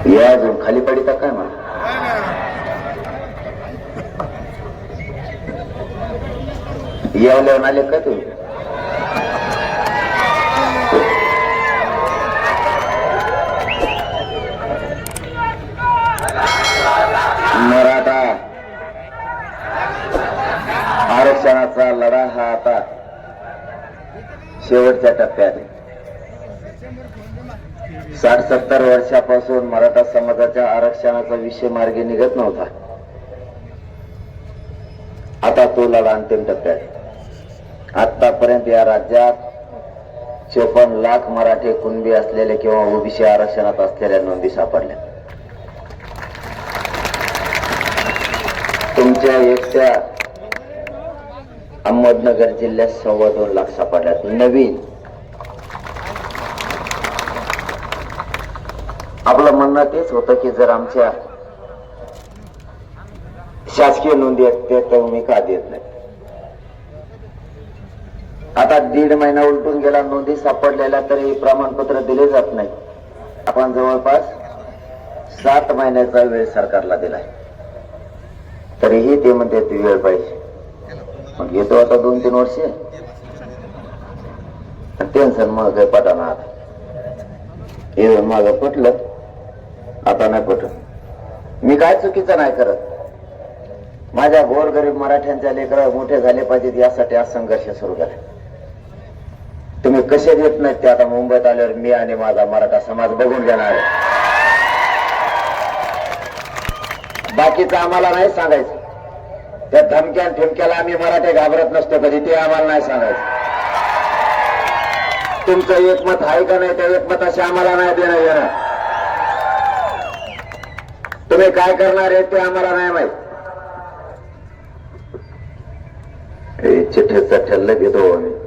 या अजून खाली पडिता काय मला येऊन आले का तू मराठा आरक्षणाचा लढा हा आता शेवटच्या टप्प्यात आहे. 60-70 वर्षापासून मराठा समाजाच्या आरक्षणाचा विषय मार्गी निघत नव्हता. आता तो लढा अंतिम टप्प्यात. आतापर्यंत या राज्यात 54 लाख मराठे कुणबी असलेले किंवा ओबीसी आरक्षणात असलेल्या नोंदी सापडल्या. तुमच्या एकट्या अहमदनगर जिल्ह्यात 2.25 लाख सापडल्यात नवीन. आपलं म्हणणं तेच होतं की जर आमच्या शासकीय नोंदी आहेत ते तुम्ही का देत नाही. आता 1.5 महिना उलटून गेला, नोंदी सापडलेल्या तरी प्रमाणपत्र दिले जात नाही. आपण जवळपास 7 महिन्याचा वेळ सरकारला दिलाय, तरीही ते म्हणते ती वेळ पाहिजे. मग येतो आता 2-3 वर्षे टेन्शन मग काही पटाना. हे माझं पटलं, आता नाही पटत. मी काय चुकीचं नाही करत. माझ्या गोरगरीब मराठ्यांच्या लेकरं मोठे झाले पाहिजेत यासाठी आज संघर्ष सुरू झाला. तुम्ही कसे देत नाहीत ते आता मुंबईत आल्यावर मी आणि माझा मराठा समाज बघून घेणार आहे. बाकीचं आम्हाला नाही सांगायचं. त्या धमक्या ठिमक्याला आम्ही मराठे घाबरत नसतो कधी, ते आम्हाला नाही सांगायचं. तुमचं एकमत आहे का नाही त्या एकमताशी आम्हाला नाही देणं येणार. तुम्ही काय करणार आहे ते आम्हाला नाही माहित. चिठ्ठीचा ठल्ल घेतो आम्ही.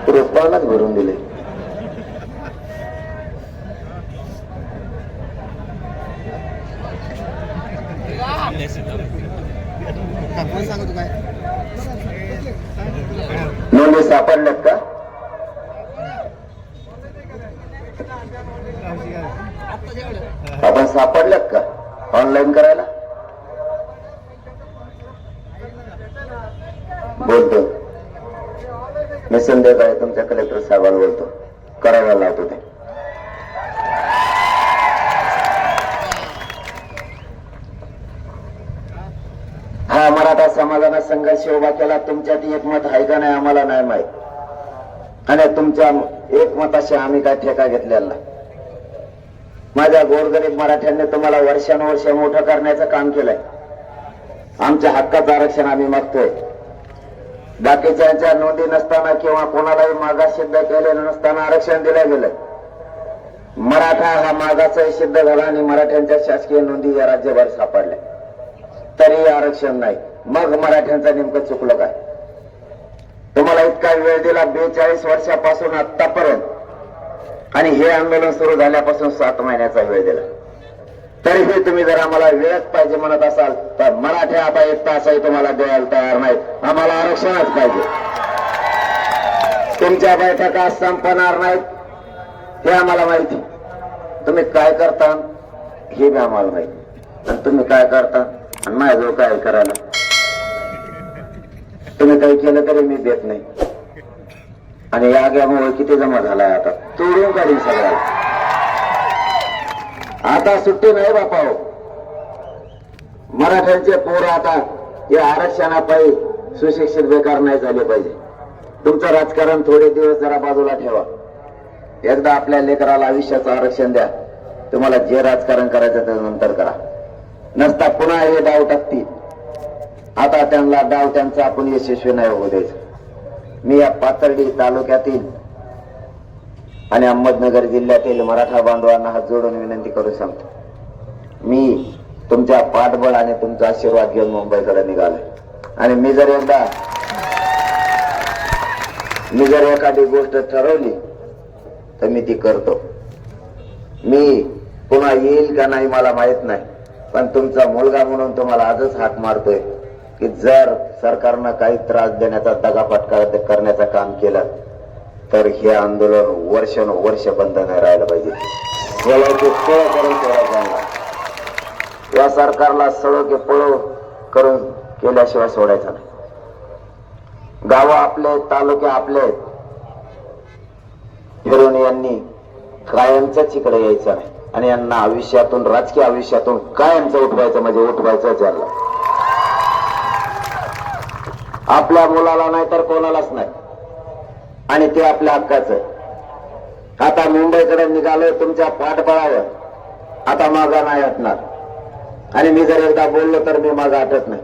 पुरस्कारालाच भरून दिले. नोंदी सापडल्यात का? आपण सापडल्यात का ऑनलाईन करायला? बोलतो मी संध्याकाळी तुमच्या कलेक्टर साहेबांना बोलतो, करायला लावतो ते. हा मराठा समाजाने संघर्ष उभा केला. तुमच्यात एकमत आहे का नाही आम्हाला नाही माहित, आणि तुमच्या एकमताशी आम्ही काय ठेका घेतलेला नाही. माझ्या गोरगरीब मराठ्यांनी तुम्हाला वर्षानुवर्ष मोठं करण्याचं काम केलंय. आमच्या हक्काचं आरक्षण आम्ही मागतोय. बाकीच्या नोंदी नसताना किंवा कोणालाही मागास सिद्ध केलेलं नसताना आरक्षण दिलं गेलं. मराठा हा मागाचाही सिद्ध झाला आणि मराठ्यांच्या शासकीय नोंदी या राज्यभर सापडल्या, तरी आरक्षण नाही. मग मराठ्यांचं नेमकं चुकलं काय? तुम्हाला इतका वेळ दिला 42 वर्षापासून आतापर्यंत, आणि हे आंदोलन सुरू झाल्यापासून 7 महिन्याचा वेळ दिला. तरीही तुम्ही जर आम्हाला वेळच पाहिजे म्हणत असाल तर मराठे आता 1 तासही तुम्हाला द्यायला तयार नाहीत. आम्हाला आरक्षणच पाहिजे. तुमच्या बैठका संपणार नाहीत हे आम्हाला माहिती. तुम्ही काय करता हे बी आम्हाला माहिती, आणि तुम्ही काय करता आणि माझ्याजवळ काय करायला. तुम्ही काही केलं तरी मी देत नाही, आणि या आग्यामुळे किती जमा झालाय आता तोडून काढीन सगळ्याला. आता सुट्टी नाही बापा. मराठ्यांचे पोरं आता या आरक्षणापायी सुशिक्षित बेकार नाही झाले पाहिजे. तुमचं राजकारण थोडे दिवस जरा बाजूला ठेवा. एकदा आपल्या लेकराला आयुष्याचं आरक्षण द्या. तुम्हाला जे राजकारण करायचं ते नंतर करा. नसता पुन्हा हे डाव टाकतील. आता त्यांना डाव त्यांचा आपण यशस्वी नाही होऊ द्यायचं. मी या पाथर्डी तालुक्यातील आणि अहमदनगर जिल्ह्यातील मराठा बांधवांना हात जोडून विनंती करू सांगतो. मी तुमच्या पाठबळ आणि तुमचा आशीर्वाद घेऊन मुंबईकडे निघालोय, आणि मी जर एखादी गोष्ट ठरवली तर मी ती करतो. मी पुन्हा येईल का नाही मला माहित नाही, पण तुमचा मुलगा म्हणून तुम्हाला आजच हाक मारतोय की जर सरकारनं काही त्रास देण्याचा दगाफटका करण्याचं काम केलं तर हे आंदोलन वर्षानुवर्ष बंद नाही राहिलं पाहिजे. या सरकारला सळो की पळो करून केल्याशिवाय सोडायचं नाही. गाव आपले, तालुके आपले, फिरून यांनी कायमच इकडे यायचं नाही आणि यांना आयुष्यातून, राजकीय आयुष्यातून कायमचं उठवायचं म्हणजे उठवायचं चाललं. आपल्या मुलाला नाही तर कोणालाच नाही आणि ते आपल्या हक्काचं. आता मुंबईकडे निघालोय तुमच्या पाठबळावर, आता मागा नाही हटणार. आणि मी जर एकदा बोललो तर मी मागा हटत नाही.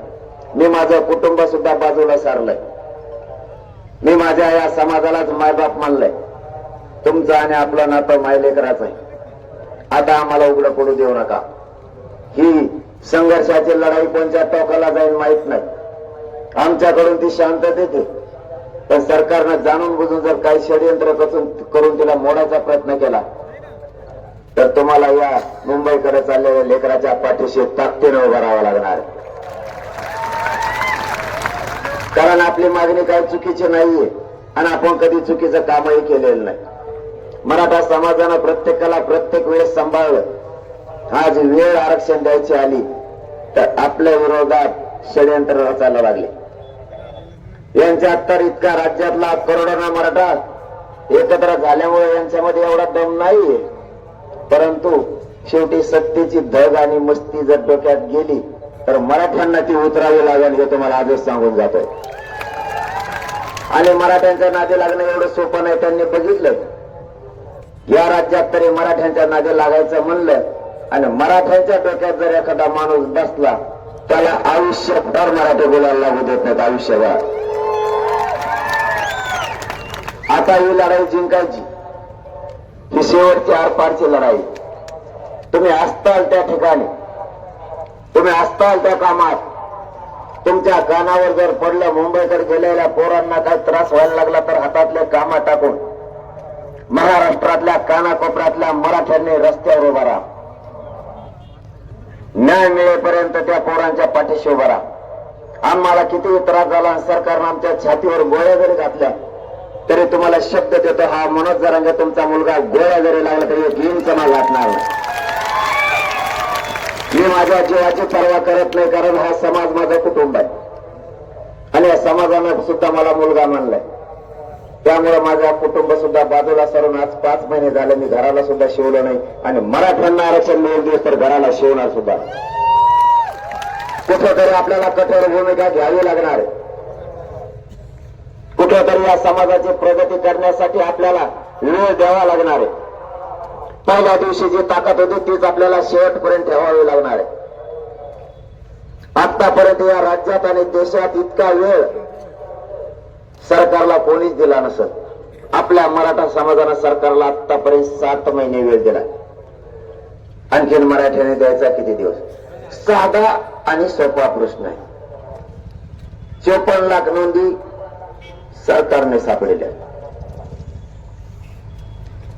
मी माझं कुटुंब सुद्धा बाजूला सारलंय. मी माझ्या या समाजालाच मायबाप मानलंय. तुमचं आणि आपलं नातं मायलेकराचं आहे. आता आम्हाला उघडं पडू देऊ नका. ही संघर्षाची लढाई कोणत्या टोकाला जाईल माहित नाही. आमच्याकडून ती शांततेत आहे, पण सरकारनं जाणून बुजून जर काही षडयंत्र करून तिला मोडायचा प्रयत्न केला तर तुम्हाला या मुंबईकडे चाललेल्या लेकराच्या पाठीशी ताकदीने उभं राहावं लागणार. कारण आपली मागणी काही चुकीची नाहीये आणि आपण कधी चुकीचं कामही केलेलं नाही. मराठा समाजानं प्रत्येकाला प्रत्येक वेळेस सांभाळलं. आज वेळ आरक्षण द्यायची आली तर आपल्या विरोधात षडयंत्र रचायला लागले. यांच्या तर इतका राज्यातला करोडोना मराठा एकत्र झाल्यामुळे यांच्यामध्ये एवढा दम नाहीये. परंतु शेवटी सत्तेची धग आणि मस्ती जर डोक्यात गेली तर मराठ्यांना ती उतरावी लागेल हे तुम्हाला आजच सांगून जातोय. आणि मराठ्यांच्या नादी लागणं एवढं सोपं नाही. त्यांनी बघितलं या राज्यात तरी मराठ्यांच्या नादी लागायचं म्हणलं आणि मराठ्यांच्या डोक्यात जर एखादा माणूस बसला त्याला आयुष्यभर मराठी बोलायला लागू देत नाहीत. आयुष्यभर. आता ही लढाई जिंकायची. ही शेवटची आरपारची लढाई. तुम्ही असताल त्या ठिकाणी, तुम्ही असताल त्या कामात, तुमच्या कानावर जर पडलं मुंबईकडे गेलेल्या पोरांना काही त्रास व्हायला लागला तर हातातले कामं टाकून महाराष्ट्रातल्या कानाकोपऱ्यातल्या मराठ्यांनी रस्त्यावर उभा राहा. न्याय मिळेपर्यंत त्या पोरांच्या पाठीशी उभा राहा. आम्हाला किती त्रास झाला, सरकारनं आमच्या छातीवर गोळ्या जरी घातल्या तरी तुम्हाला शब्द देतो, हा मनोज जरांगे तुमचा मुलगा गोळ्या जरी लागला तरी एक इंच माग घातणार नाही. मी माझ्या जीवाची पर्वा करत नाही, कारण हा समाज माझं कुटुंब आहे आणि या समाजानं सुद्धा मला मुलगा मानलाय. त्यामुळे माझा कुटुंब सुद्धा बाजूला सरून आज 5 महिने झाले मी घराला सुद्धा शिवलं नाही आणि मराठ्यांना आरक्षण मिळून दिवस तर घराला शिवणार सुद्धा. कुठेतरी आपल्याला कठोर भूमिका घ्यावी लागणार आहे. कुठेतरी या समाजाची प्रगती करण्यासाठी आपल्याला वेळ द्यावा लागणार आहे. पहिल्या दिवशी जी ताकद होती तीच आपल्याला शेवटपर्यंत ठेवावी लागणार आहे. आतापर्यंत या राज्यात आणि देशात इतका वेळ सरकारला कोणीच दिला नसत. आपल्या मराठा समाजानं सरकारला आतापर्यंत 7 महिने वेळ दिला. आणखीन मराठ्याने द्यायचा किती दिवस? साधा आणि सोपा प्रश्न आहे. 54 लाख नोंदी सरकारने सापडलेल्या.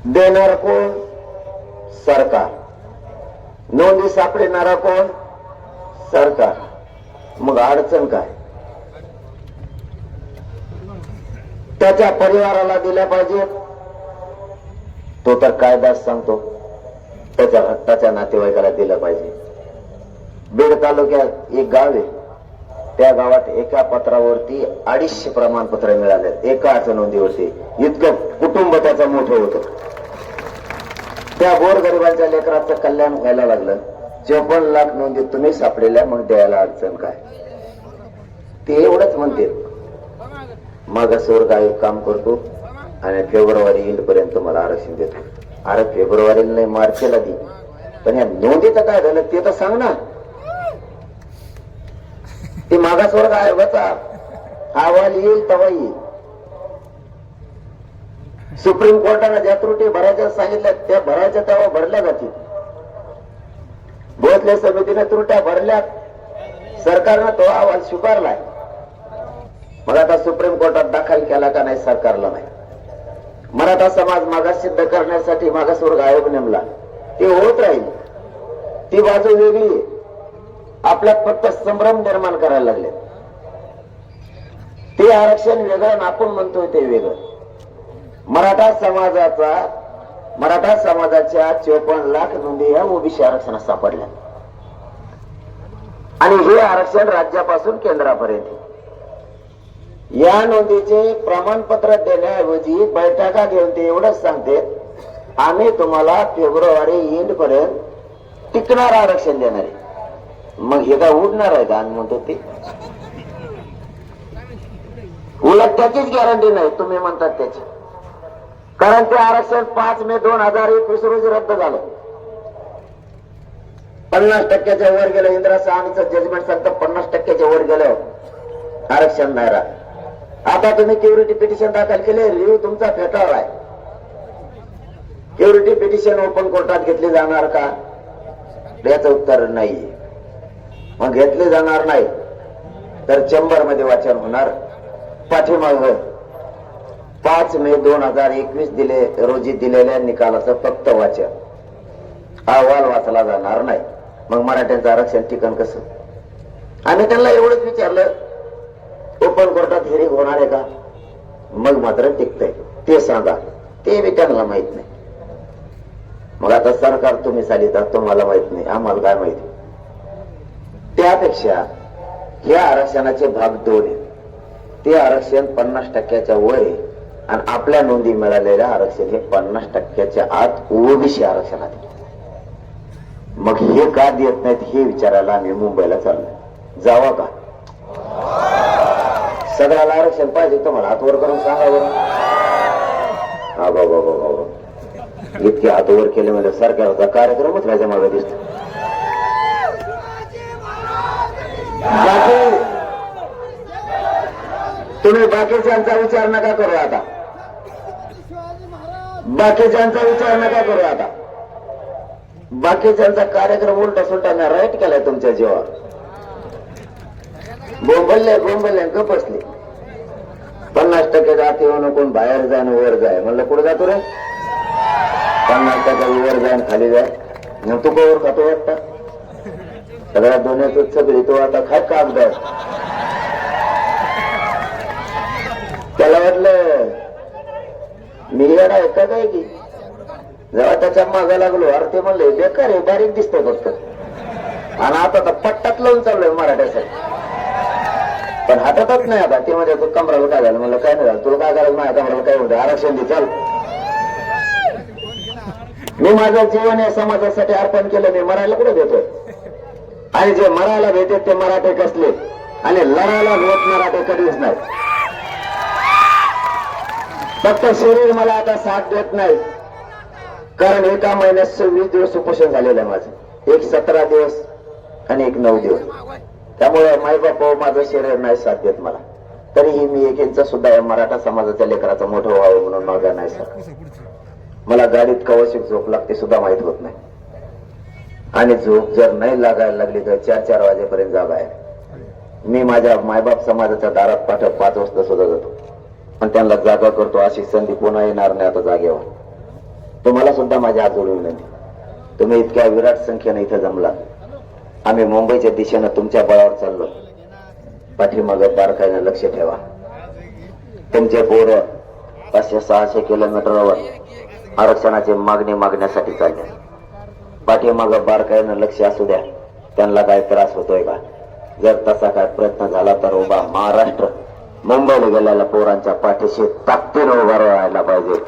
देणार कोण? सरकार. नोंदी सापडणारा कोण? सरकार. मग अडचण काय? त्याच्या परिवाराला दिल्या पाहिजे. तो तर कायदाच सांगतो त्याच्या हक्काच्या नातेवाईकाला दिलं पाहिजे. बीड तालुक्यात एक गाव आहे. त्या गावात एका पत्रावरती 250 प्रमाणपत्र मिळाले एकाच नोंदीवरती. इतकं कुटुंब त्याचं मोठं होतं. त्या गोरगरिबांच्या लेकराचं कल्याण व्हायला लागलं. 54 लाख नोंदी तुम्ही सापडलेल्या, मग द्यायला अडचण काय? ते एवढंच म्हणते मागासवर्ग आयोग काम करतो आणि फेब्रुवारी एंड पर्यंत मला आरक्षण देतो. अरे फेब्रुवारीला नाही मार्चला दे, पण या नोंदीचं काय झालं ते तर सांग ना. ते मागासवर्ग आयोगाचा अहवाल येईल तेव्हा येईल. सुप्रीम कोर्टाने ज्या त्रुटी भरायच्या सांगितल्या त्या भरायच्या तेव्हा भरल्या जातील. भोसले समितीने त्रुट्या भरल्या, सरकारनं तो अहवाल स्वीकारलाय. मग आता सुप्रीम कोर्टात दाखल केला का नाही? सरकारला नाही. मराठा समाज मागास सिद्ध करण्यासाठी मागासवर्ग आयोग नेमला. ते होत राहील. ती बाजू वेगळी आहे. आपल्यात फक्त संभ्रम निर्माण करायला लागले. ते आरक्षण वेगळं आणि आपण म्हणतोय ते वेगळं. मराठा समाजाच्या 54 लाख नोंदी या ओबीसी आरक्षणात सापडल्या आणि हे आरक्षण राज्यापासून केंद्रापर्यंत. या नोंदीचे प्रमाणपत्र देण्याऐवजी बैठका घेऊन ते एवढंच सांगते, आम्ही तुम्हाला फेब्रुवारी एंड पर्यंत टिकणार आरक्षण देणार आहे. मग हे काय उडणार आहे का? आम्ही म्हणतो ते उलट त्याचीच गॅरंटी नाही तुम्ही म्हणतात त्याची. कारण ते आरक्षण 5 मे 2021 रोजी रद्द झालं. 50% वर गेलं. इंदिरा साहनीचं जजमेंट सांगतं 50% वर गेलं आरक्षण नाही राहत. आता तुम्ही क्युरिटी पिटिशन दाखल केले, रिव्ह्यू तुमचा फेटाळला आहे. क्युरिटी पिटिशन ओपन कोर्टात घेतली जाणार का? याचं उत्तर नाही. मग घेतली जाणार नाही तर चेंबर मध्ये वाचन होणार. पाठीमाग 5 मे 2021 रोजी दिलेल्या निकालाचं फक्त वाचन, अहवाल वाचला जाणार नाही. मग मराठ्यांचं आरक्षण ठिकाण कसं? आम्ही त्यांना एवढंच विचारलं, ओपन कोर्टात हिअरिंग होणार आहे का? मग मात्र टिकतंय ते सांगा. ते बी त्यांना माहित नाही. मग आता सरकार तुम्ही चालितात, तुम्हाला माहित नाही, आम्हाला काय माहिती. त्यापेक्षा या आरक्षणाचे भाग 2 आहेत. ते आरक्षण 50% वर आहे आणि आपल्या नोंदी मिळालेल्या आरक्षण हे 50% आत ओबीसी आरक्षणात. मग हे का देत नाहीत हे विचारायला आम्ही मुंबईला चाललोय. जावा का? सगळ्याला आरक्षण पाहिजे तुम्हाला? हात वर करून सांगा बरं. हा बाबा इतके हात वर केले म्हणजे सरकारचा कार्यक्रमच माझ्या मागे दिसतो. तुम्ही बाकीच्यांचा विचार नका करू आता. बाकीच्यांचा विचार नका करू आता. बाकीच्यांचा कार्यक्रम उलटा सुलटा मी राईट केलाय तुमच्या जीवावर. बोंबलले गप बसले. 50% आत येऊ नको, बाहेर जाय वर जाय. म्हणलं कुठे जातो रे? 50% वर जाय खाली जाय. मग तू कोवर खातो वाटता? सगळ्या दोन्हीच सगळी तो आता काय कागद. त्याला वाटलं मी येणार आहे का काय की? जेव्हा त्याच्या मागा लागलो, अरे ते म्हणले बेकार आहे, बारीक दिसतंय फक्त. आणि आता तर पट्टात लावून चाललोय मराठ्यासाठी. पण हातातच नाही आता. ते म्हणजे तू कमराला काय झालं? म्हणलं काय नाही झालं. तुला काय करायचं? माझ्या कमराला काय होतं? आरक्षण दे चाल. मी माझं जीवन या समाजासाठी अर्पण केलं. मी मरायला कुठे देतोय? आणि जे मरायला भेटते ते मराठे कसले आणि लढायला भेट मराठे कधीच नाही. फक्त शरीर मला आता साथ देत नाही. कारण एका महिन्यात 26 दिवस उपोषण झालेलं आहे माझं. एक 17 दिवस आणि एक 9 दिवस. त्यामुळे मायबाप माझं शरीर नाही साथ देत मला. तरीही मी एक इंच सुद्धा या मराठा समाजाच्या लेकराचं मोठं व्हावं म्हणून मागा नाही सर. मला गाडीत कवशिक झोप लागते सुद्धा माहित होत नाही. आणि झोप जर नाही लागायला लागली तर 4-4 वाजेपर्यंत जागा आहे. मी माझ्या मायबाप समाजाच्या दारात 5 वाजता सुद्धा जातो. पण त्यांना जागा करतो. अशी संधी पुन्हा येणार नाही आता जागेवर. तुम्हाला सुद्धा माझ्या हात जोडून विनंती, तुम्ही इतक्या विराट संख्येने इथं जमला. आम्ही मुंबईच्या दिशेनं तुमच्या बळावर चाललो. पाठीमागे बारकाईनं लक्ष ठेवा. तुमचे पोरं 500-600 किलोमीटरवर आरक्षणाची मागणी मागण्यासाठी चालले. पाठीमागं बारकाईनं लक्ष असू द्या. त्यांना काय त्रास होतोय का? जर तसा काय प्रयत्न झाला तर उभा महाराष्ट्र मुंबईला गेलेल्या पोरांच्या पाठीशी ताकदीनं उभा राहायला पाहिजे.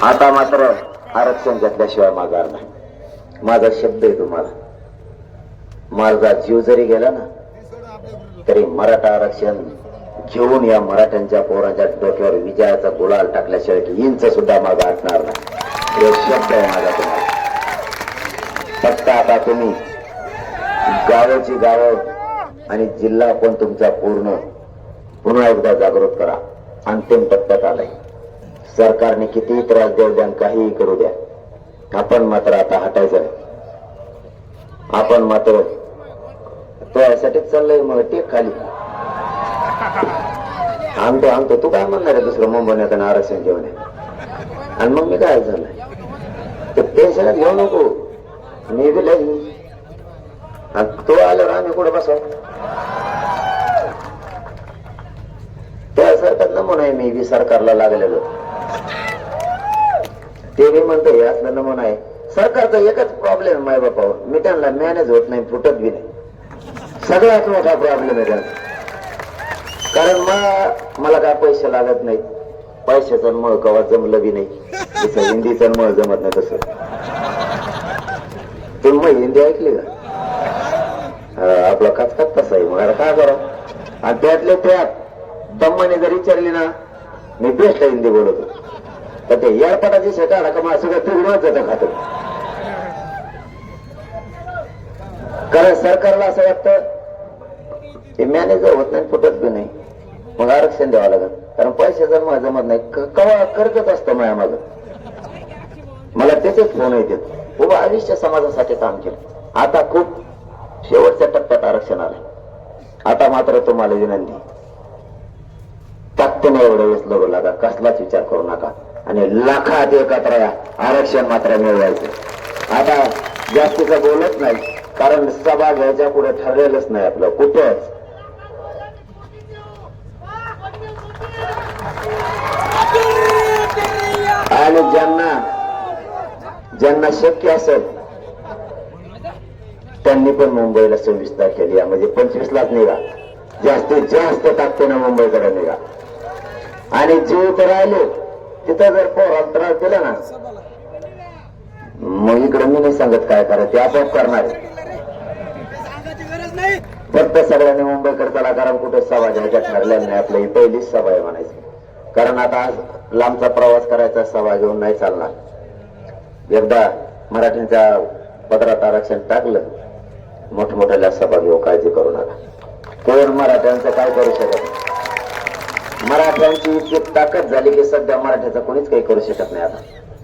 आता मात्र आरक्षण घेतल्याशिवाय माघार नाही. माझा शब्द आहे तुम्हाला. माझा जीव जरी गेला ना तरी मराठा आरक्षण घेऊन या मराठ्यांच्या पोरांच्या डोक्यावर विजयाचा गुलाल टाकल्याशिवाय इंच सुद्धा मागं हटणार नाही. हे शब्द आहे माझा तुम्हाला. फक्त आता तुम्ही गावाची गावं आणि जिल्हा पण तुमचा पुन्हा एकदा जागृत करा. अंतिम टप्प्यात आलाय. सरकारने कितीही त्रास देऊ द्या, काहीही करू द्या, आपण मात्र आता हटायचं नाही. आपण मात्र तो यासाठीच चाललंय. मग टेक खाली आणतो. तू काय म्हणणार आहे? दुसरं मुंबईत आरक्षण घेऊन. आणि मग मी काय झालंय ते टेन्शन घेऊ नको. मी बी लई तो आल्यावर आम्ही कुठे बसव त्यासारखा नमुना आहे. मी बी सरकारला लागलेलो ते बी म्हणतो हे असलं नमुना आहे. सरकारचा एकच प्रॉब्लेम माय बापावर मी त्यांना मॅनेज होत नाही फुटत बी नाही. सगळ्यात मोठा प्रॉब्लेम आहे त्यांचा. कारण मला काय पैसे लागत नाही. पैशाचं मळ कवा जमलं बी नाही. तसं हिंदीचं मळ जमत नाही. तसं तुम्ही हिंदी ऐकली का? आपला कचकच तसा आहे. मग काय करा आणि त्यातले त्यात दम्माने जर विचारली ना मी बेस्ट हिंदी बोलतो तर ते एअरपोर्टाची शेटा का मला सगळं तिकडूनच जातं खात. कारण सरकारला असं वाटतं ते मॅनेजर होत नाही फुटत बी नाही. मग आरक्षण द्यावं लागत. कारण पैशाचं मला जमत नाही. कवा करतच असतं माझ्या मागं. मला त्याचेच फोन येतात. उभं आयुष्य समाजासाठी काम केलं. आता खूप शेवटच्या टप्प्यात आरक्षण आलं. आता मात्र तुम्हाला विनंती ताकदीने एवढं वेळेस लढू लागा. कसलाच विचार करू नका आणि लाखात एकत्र या. आरक्षण मात्र मिळवायचं. आता जास्तीचं बोलत नाही कारण सभा घ्यायच्या पुढे ठरलेलंच नाही आपलं कुठेच. आणि ज्यांना शक्य असेल त्यांनी पण मुंबईला 26 तारखेला म्हणजे 25 लाच निघा. जास्तीत जास्त ताकदीनं मुंबईकडे निघा. आणि जीव तर राहिले तिथं जर पोराला त्रास दिला ना मग इकडे मी नाही सांगत काय करायचं ते आपोआप करणार. फक्त सगळ्यांनी मुंबईकडे चला. कारण कुठे सभा घ्यायच्या ठरलेल्या नाही. आपल्या ही पहिलीच सभा आहे म्हणायची. कारण आता लांबचा प्रवास करायचा सभा घेऊन नाही चालणार. एकदा मराठींच्या पदरात आरक्षण टाकलं मोठमोठ्या सभा घेऊ. काळजी करू नका. कोण मराठ्यांचं काय करू शकत. मराठ्यांची इतकी ताकद झाली की सध्या मराठ्याचं कोणीच काही करू शकत नाही. आता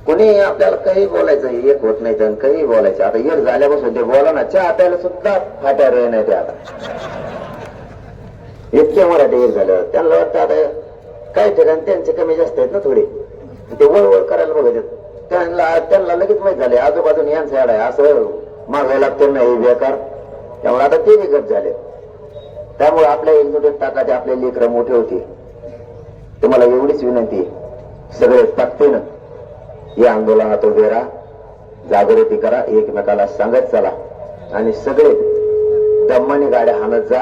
कोणी आपल्याला काही बोलायचं एक होत नाही. तर काही बोलायचं आता एक झाल्यापासून ते बोला ना चहा प्यायला सुद्धा फाट्या रे नाही. ते आता इतके मराठी एक झाल्यावर त्यांना वाटतं आता काही ठिकाणी त्यांचे कमी जास्त आहेत ना थोडे. ते वळवळ करायला बघत त्यांना लगेच माहित झाले आजूबाजून यांचा याड आहे असं मागायला लागतं नाही बेकार. त्यामुळे आता ते विकत झाले. त्यामुळे आपल्या एकजुटीत टाकायचे. आपले लेकरं मोठे होते. तुम्हाला एवढीच विनंती सगळे ताकदीनं या आंदोलनात उभे राहा. जागृती करा. एकमेकाला सांगत चला आणि सगळे दम्माने गाड्या हाणत जा.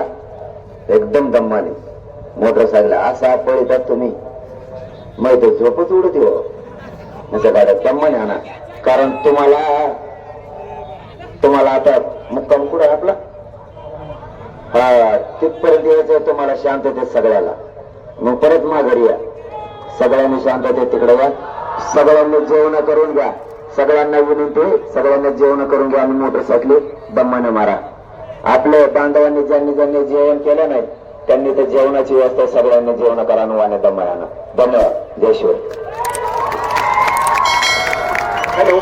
एकदम दम्माने मोटरसायकल असा पळतात तुम्ही मग ते झोपच उडत हो. म्हणजे गाड्या दम्माने आणा. कारण तुम्हाला आता मुक्काम कुठं आपला तिथपर्यंत यायचं तुम्हाला शांततेत सगळ्याला. मग परत माघारी या. सगळ्यांनी शांततेत तिकडे या. सगळ्यांनी जेवण करून घ्या. सगळ्यांना विनंती सगळ्यांना जेवण करून घ्या आणि मोटरसायकली दम्माने मारा. आपल्या बांधवांनी ज्यांनी जेवण केलं नाही त्यांनी तर जेवणाची व्यवस्था सगळ्यांनी जेवण करा वाने दम्माने. धन्यवाद. जय शिव. हॅलो.